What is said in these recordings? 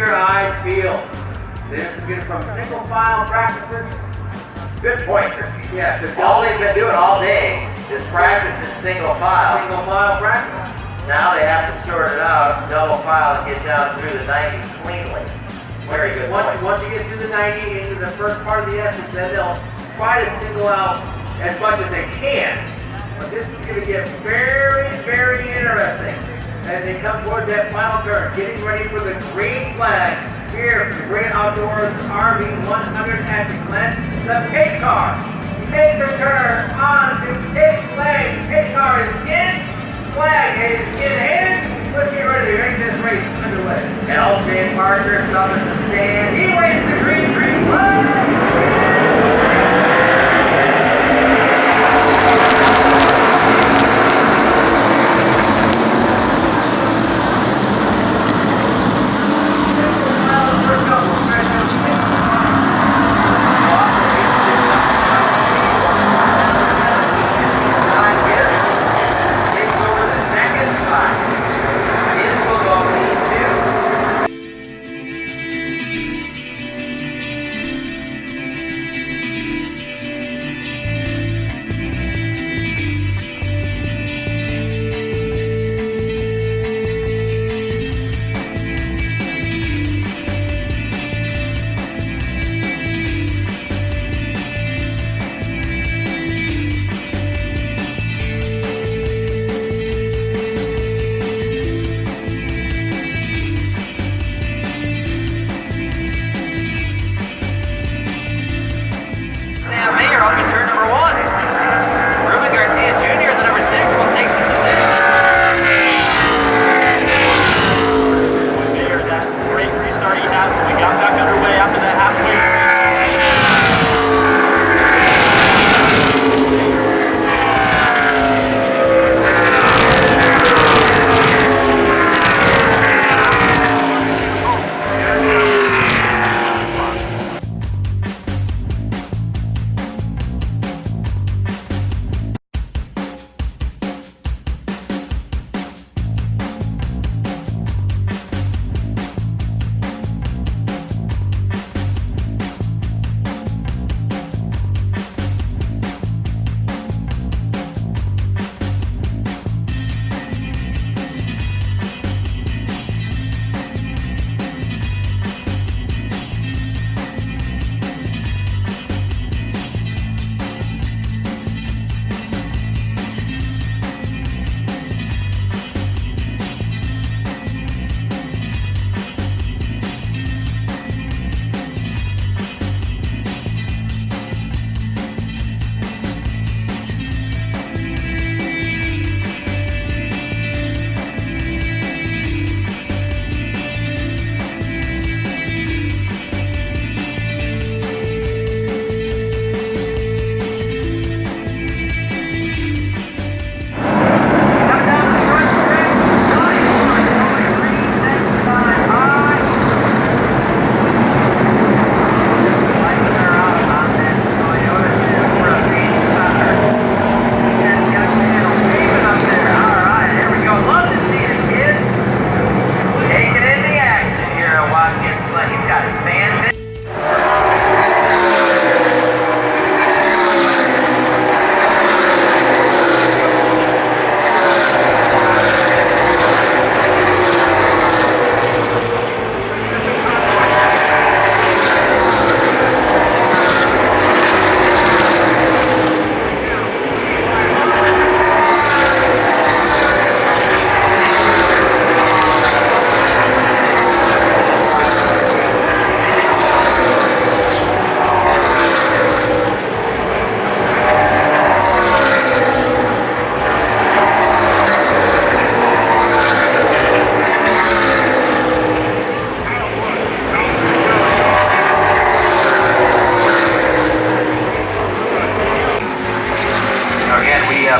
your eyes feel. This is good from single file practices. Good point, Christy. Yeah, just all they've been doing all day is practicing single file. Single file practice. Now they have to sort it out, double file, and get down through the 90 cleanly. Very good. Once you get through the 90 into the first part of the essence, then they'll try to single out as much as they can. But this is going to get very, very interesting as they come towards that final turn, getting ready for the green flag here for the Great Outdoors RV 100 at the Glen. The pace car makes a turn on to pit lane. Pace car is in. Flag is in hand. Let's get ready to make this race underway. LJ Parker's up in the stand. He waits the green flag.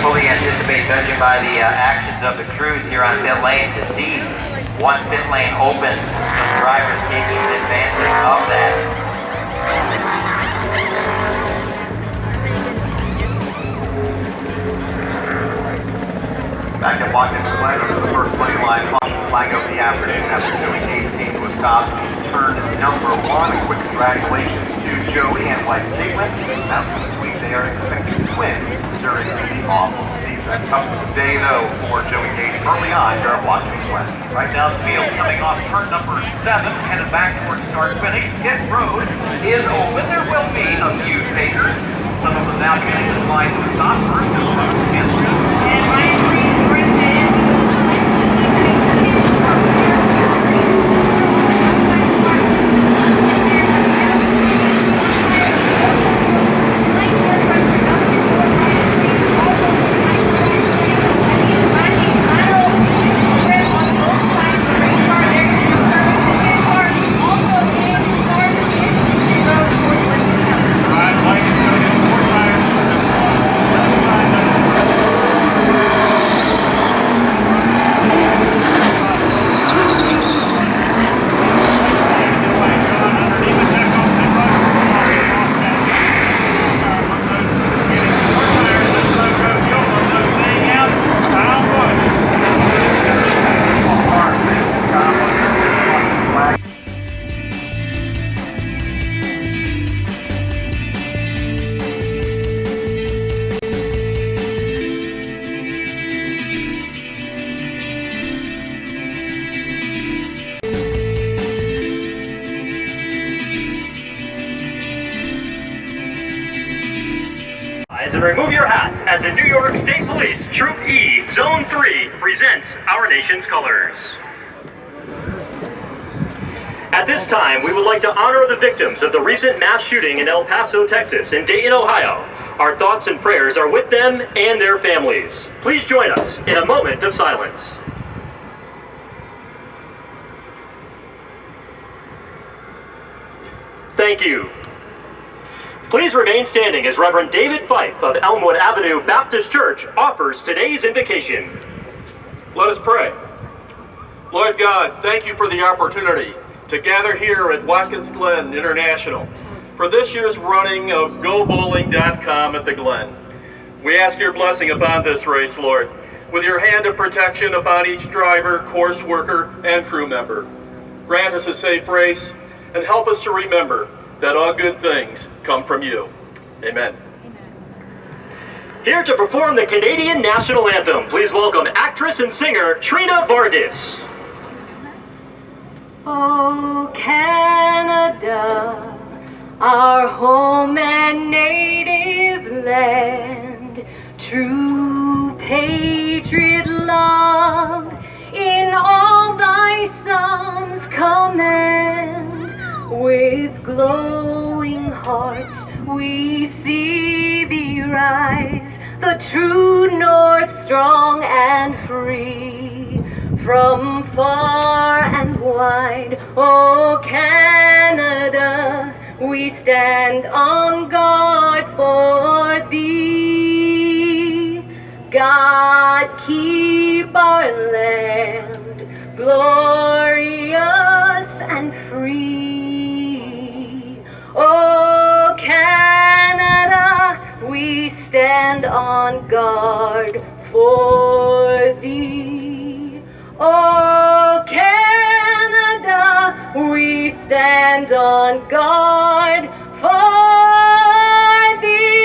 fully anticipate, judging by the actions of the crews here on pit lane, to see once pit lane opens, some drivers taking advantage of that. Back at Watkins Glen under the first lane line, flag of the afternoon after doing 18 to a stop. number one. A quick congratulations to Joey and wife Caitlin. Now this week they are expecting twins during the off-season. Up to the day though for Joey Gates early on here at Watkins Glen. Right now the field coming off turn number 7, headed back towards start finish. Pit road is open. There will be a few takers. Some of them now beginning to slide to the top. First is and Ryan Reed sprinted. And remove your hats as the New York State Police Troop E, Zone 3 presents our nation's colors. At this time, we would like to honor the victims of the recent mass shooting in El Paso, Texas, and Dayton, Ohio. Our thoughts and prayers are with them and their families. Please join us in a moment of silence. Thank you. Please remain standing as Reverend David Fife of Elmwood Avenue Baptist Church offers today's invocation. Let us pray. Lord God, thank you for the opportunity to gather here at Watkins Glen International for this year's running of GoBowling.com at the Glen. We ask your blessing upon this race, Lord, with your hand of protection upon each driver, course worker, and crew member. Grant us a safe race and help us to remember that all good things come from you. Amen. Here to perform the Canadian National Anthem, please welcome actress and singer Trina Vargas. Oh, Canada, our home and native land, true patriot love, in all thy sons command. With glowing hearts we see thee rise, the true north strong and free. From far and wide, oh Canada, we stand on guard for thee. God keep our land glorious and free. Oh Canada, we stand on guard for thee. Oh Canada, we stand on guard for thee.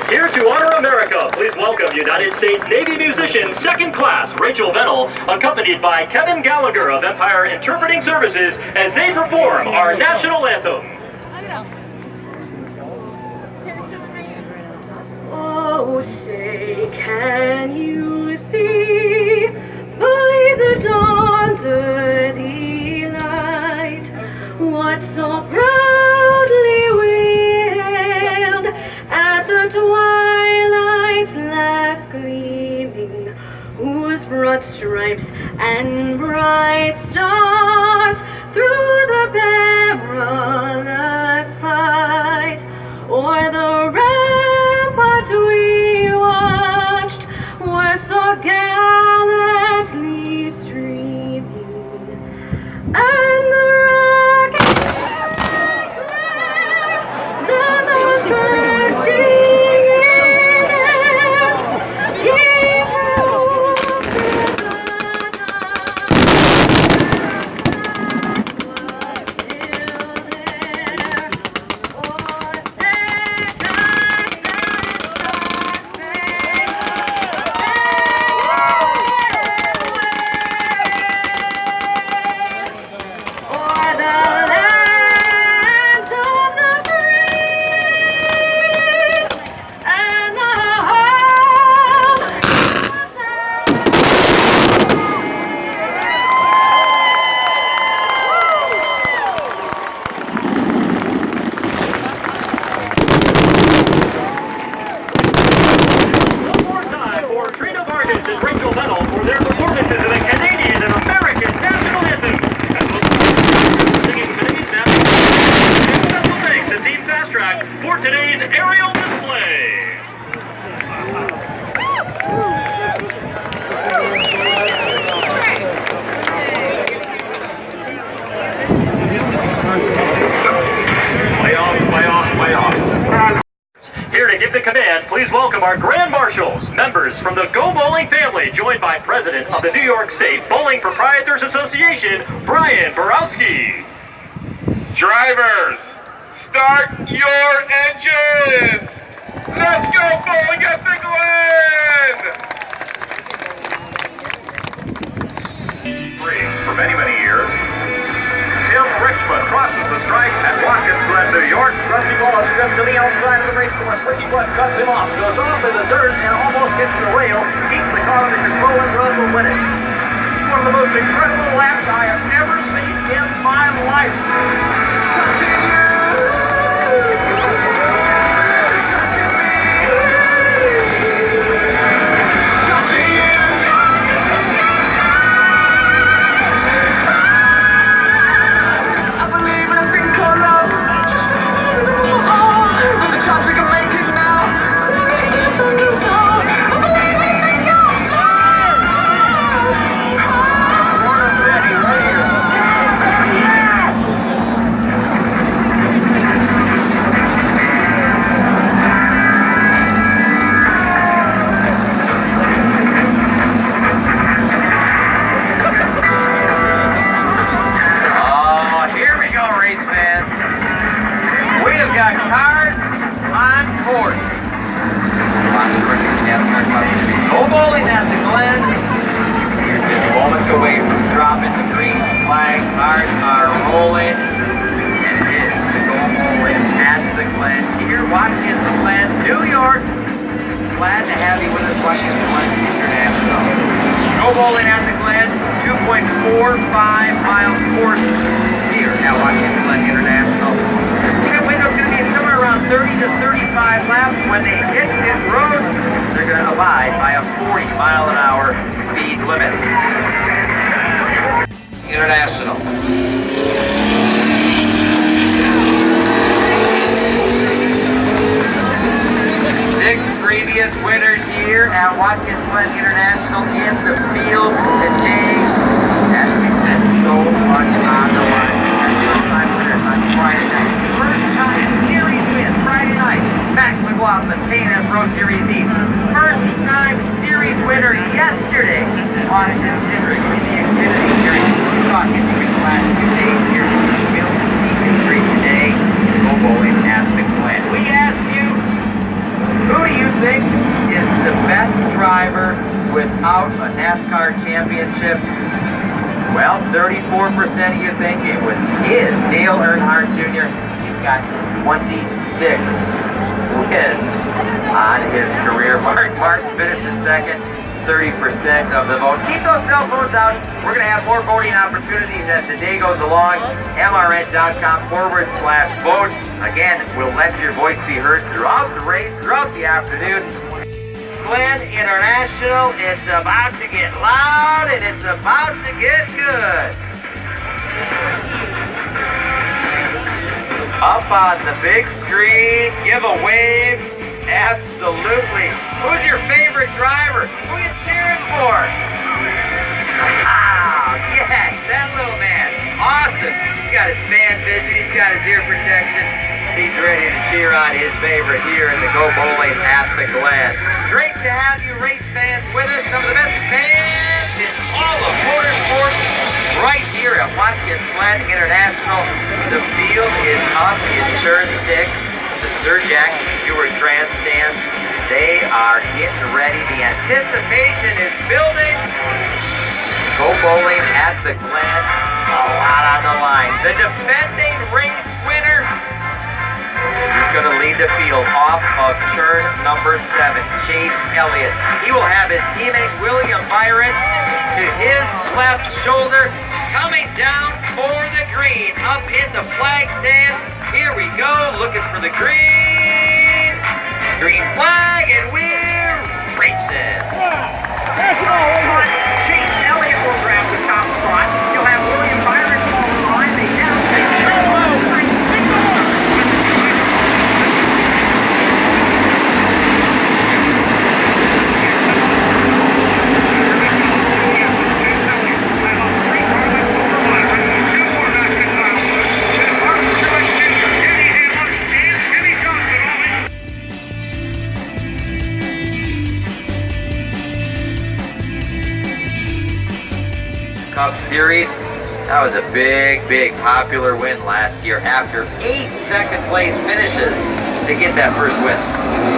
Here to honor America, please welcome United States Navy musician second class Rachel Venel, accompanied by Kevin Gallagher of Empire Interpreting Services as they perform our national anthem. Oh, say, can you see by the dawn's early light what so proudly we hailed at the twilight's last gleaming, whose broad stripes and bright stars through the perilous fight o'er the ramparts we watched were so gallantly streaming, and the rocket then the bursting in it, he moved the for today's aerial display. Playoffs. Here to give the command, please welcome our Grand Marshals, members from the Go Bowling family, joined by President of the New York State Bowling Proprietors Association, Brian Borowski. Drivers, start your engines! Let's go bowling at the Glen! For many, many years, Tim Richmond crosses the stripe at Watkins Glen, New York. Rusty ball is driven to the outside of the race course. Ricky Blood cuts him off, goes off in the dirt and almost gets the rail. Keeps the car under control and runs will win it. One of the most incredible laps I have ever seen in my life. Touching you. Touching me. Touching you. I believe in a thing called love. Just with the chance we can make it now. I believe we can go. Oh, here we go, race fans. We have got cars on course. Nascar Monster Go bowling at the Glen. We're just moments away from dropping the green flag. Cars are rolling. And it is the Go bowling at the Glen. Here, Watkins Glen, New York. Glad to have you with us, Watkins Glen International. Go bowling at the Glen, 2.45-mile course here at Watkins Glen International. The window's going to be somewhere around 30 to 35 laps. When they hit this road, they're going to abide by a 40-mile-an-hour speed limit. International. 6 previous winners here at Watkins Glen International in the field today. As we said, so much on the line. First-time winners on Friday night. First-time series win Friday night. Max McLaughlin, K&S Pro Series East. First-time series winner yesterday. Austin Cindric in the Xfinity Series. We saw history the last 2 days here. We'll see history today. Go bowling at the Glen. We asked you, who do you think is the best driver without a NASCAR championship? Well, 34% of you think it is Dale Earnhardt Jr. He's got 26 wins on his career. Martin finishes second, 30% of the vote. Keep those cell phones out. We're going to have more voting opportunities as the day goes along. MRN.com/vote. Again, we'll let your voice be heard throughout the race, throughout the afternoon. Glen International, it's about to get loud and it's about to get good. Up on the big screen, give a wave. Absolutely. Who's your favorite driver? Who are you cheering for? Ah, yes, that little man. Awesome. He's got his fan vision. He's got his ear protection. He's ready to cheer on his favorite here in the Go Bowling at the Glen. Great to have you race fans with us. Some of the best fans in all of motorsports right here at Watkins Glen International. The field is up in turn 6. The Sir Jack Stewart grandstand. They are getting ready. The anticipation is building. Go bowling at the Glen. A lot on the line. The defending race winner. He's going to lead the field off of turn number 7, Chase Elliott. He will have his teammate William Byron to his left shoulder, coming down for the green, up in the flag stand. Here we go, looking for the green flag, and we're racing. Chase Elliott will grab the top spot. You'll have William Byron fall behind. They now take That was a big, big popular win last year after 8 second place finishes to get that first win.